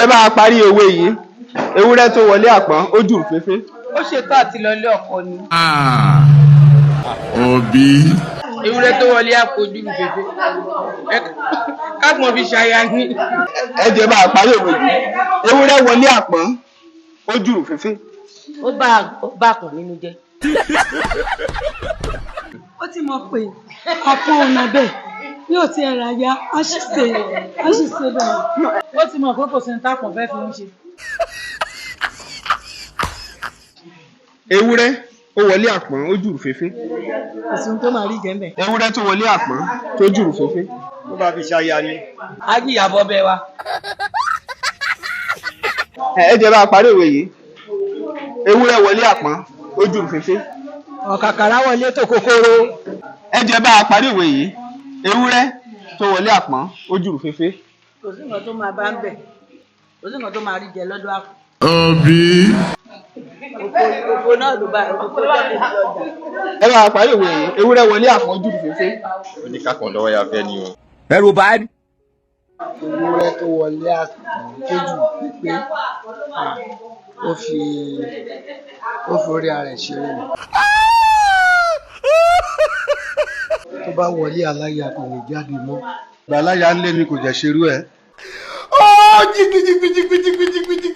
jẹ́ bá a parí òwe yìí. Ewúrẹ́ tó wọlé àpọ́n ó jù féfé. Ó ṣètò àti lọlé ọkọ ni. Òbí. Ewúrẹ́ tó wọlé àpò ojú féfé. Káàpọ̀ fi ṣaya ní. Ẹ jẹ́ bá a parí òwe yìí. Ewúrẹ́ wọlé àpọ́n ó jù féfé. Ó bá àpọ̀n nínú jẹ́. Ó ti mọ̀ pé àpò ọ̀nà bẹ́ẹ̀ ní ò ti ẹ̀rà ya á sì ṣe bẹ́ẹ̀. Ó ti mọ̀ pé kò sí ní tápọ̀n fẹ́ fi ń ṣe. Ewúrẹ́ ó wọlé àpọ́n ó jù féfé. Kò sí ohun tó máa rí jẹ́ mbẹ̀. Ewúrẹ́ tó wọlé àpọ́n tó jù féfé. Ó bá fi ṣaya ni. Á jìyàbọ̀ bẹ́ẹ̀ wa. Ẹ jẹ́ bá a parí òwe yìí. Ewúrẹ́ wọlé àpọ́n ó jù féfé. Ọ̀kàkàrà wọlé tó kòkòrò. Ẹ jẹ́ bá a parí òwe yìí. Ewúrẹ́ tó wọlé àpọ́n ó jù féfé. Kò sí nǹkan tó máa bá ń bẹ̀. Kò sí nǹkan tó máa rí jẹ lọ́dọ̀ àpò. Òbí. Oko náà ló bá oko jáde sí ọjà. Ẹ bá a parí òwe yìí. Ewúrẹ́ wọlé àpọ́n ó jù féfé. Ó ní kákan lọ́wọ́ ya fẹ́ ni o. Ẹrù bá ní. Ewúrẹ́ tó wọlé àpọ́n tó jù pípé ó forí ara ẹ̀ ṣeré ni. Tó bá wọlé aláya kò lè jáde mọ́. Ìgbà aláya ń lé mi kò jẹ́ ṣerú ẹ̀. Jìgìjìgìjìgìjìgìjì.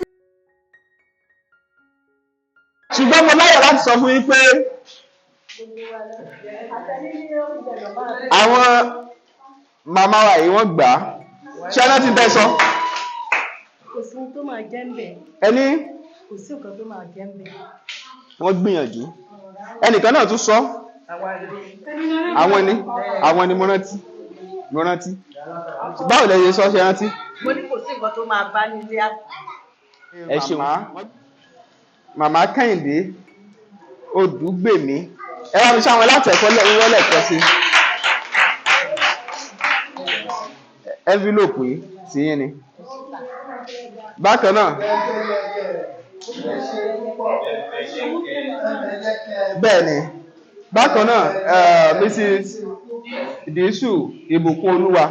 Ṣùgbọ́n mo láyọ̀ láti sọ fún yín pé àwọn màmá wa yìí wọ́n gbà á. Ṣé ẹ láti bẹ́ sọ? Kò sí ohun tó máa jẹ́ mbẹ̀. Ẹni Kò sí nǹkan tó máa jẹ́ mbẹ̀. wọ́n gbìyànjú. Ẹnìkan náà tún sọ. Àwọn ni mo rántí. Báwo lẹ ṣe sọ ṣe rántí? Mo ní kò sí nǹkan tó máa bá nílé àpò. Ẹ ṣeun. Màmá Kẹ́hìndé Odùgbèmí. Ẹ wá mi ṣe àwọn látẹ̀kọ́ lẹ́ẹ̀kan sí. Envelope yìí ti yín ni. Bákan náà. Bẹ́ẹ̀ ni. Bákan náà, Mrs. Ìdísù Ìbùkún Olúwa.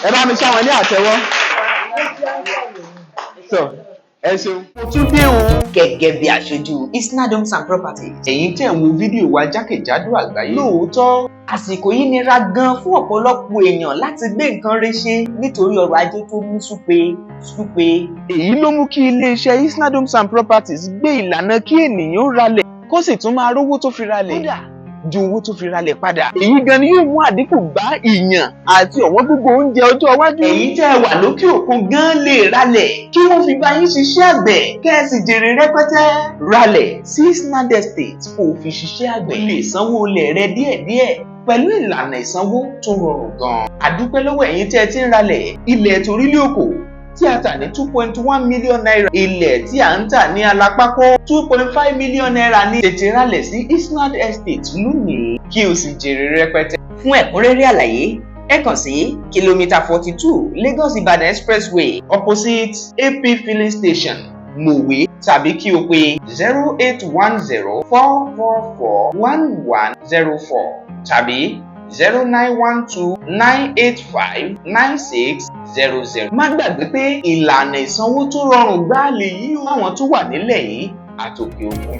Ẹ bá mi ṣe àwọn ní àtẹ́wọ́. Ẹ ṣeun. Mo tún dé o. Gẹ́gẹ́ bí aṣojú Isnad Homes and Properties. Ẹ̀yin tẹ̀ ń wo fídíò wa jákèjádò àgbáyé. Lóòótọ́, Àsìkò yìí nira gan fún ọ̀pọ̀lọpọ̀ èèyàn láti gbé nǹkan rẹ̀ ṣe nítorí ọrọ̀ ajé tó mú súpe. èyí ló mú kí iléeṣẹ́ Isnad Homes and Properties gbé ìlànà kí ènìyàn ralẹ̀ kó sì tún máa rówó tó fi ralẹ̀. Kódà ju owó tó fi ralẹ̀ padà. Èyí gan ni yóò mú àdínkù bá ìyàn àti ọ̀wọ́n gógó oúnjẹ ọjọ́ iwájú. Ẹ̀yin tẹ́ ẹ wà lókè òkun gan lè ralẹ̀ kí wọ́n fi bá yín ṣiṣẹ́ àgbẹ̀ kẹ́ ẹ sì jèrè rẹpẹtẹ. Ralẹ̀ sí Isnad Estate kó o fi ṣiṣẹ́ àgbẹ̀. O lè sanwó ilẹ̀ rẹ díẹ̀díẹ̀ pẹ̀lú ìlànà ìsanwó tó rọrùn gan. Àdúpẹ́ lọ́wọ́ ẹ̀yin tẹ́ ẹ ti ń ralẹ̀ ilẹ̀ torílé òkò tí a tà ní 2.1 million naira. Ilẹ̀ tí a ń tà ní alápákó 2.5 million naira ní. Tètè ralẹ̀ sí Isnad Estate lónìí kí o sì jèrè rẹpẹtẹ. Fún ẹ̀kúnrẹ́rẹ́ àlàyé ẹ kàn sí kìlómítà 42 Lagos Ibadan Expressway opposite AP filling station Mòwe tàbí kí o pe 08104441104 tàbí 0912-985-9600. Má gbàgbé pé ìlànà ìsanwó tó rọrùn gbáà lè yí àwọn tó wà nílẹ̀ yìí àtòkè òkun.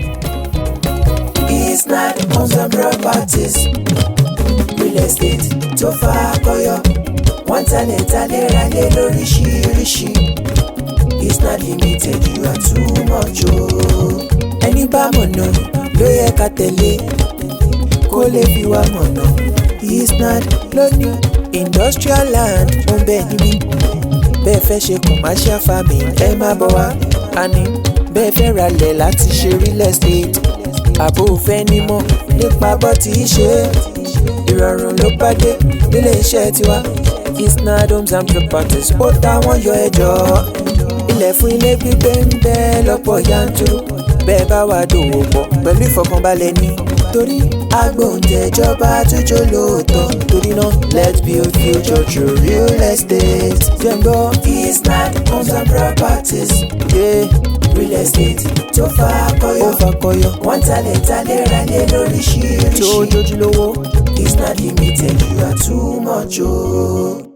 Isnad Homes and Properties real estate tó fà kọyọ wọ́n talẹ̀ ralẹ̀ lóríṣiríṣi. Isnad Limited you are too much o. Ẹni bá mọ̀nà ló yẹ ká tẹ̀lé kó lè fi wá mọ̀nà. Isnad lóní industrial land ó ń bẹ níbí. Bẹ́ẹ̀ fẹ́ ṣe commercial farming ẹ má bọ̀ wá. Àní bẹ́ẹ̀ fẹ́ ralẹ̀ láti ṣe real estate. Àbò fẹ́ nímọ̀ nípa bọ́ tí í ṣe. Ìrọ̀rùn ló bá dé nílé iṣẹ́ tiwa. Isnad Homes and Properties ó táwọn yọ ẹjọ́. Ilẹ̀ fún ilé gbígbé ń bẹ lọ́pọ̀ yanturu. Bẹ́ẹ̀ bá wà dòwò pọ̀ pẹ̀lú ìfọkànbalẹ̀ ní. Torí agbóhùntẹ̀jọba àtúnjọ lóòótọ́. Torí náà let's build future through real estate. Jẹ́ngbọ́ Isnad Homes and Properties. Real estate tó fà kọyọ. Wọ́n talẹ̀ ralẹ̀ lóríṣiríṣi. Tó jójúlówó. Isnad Limited you are too much o.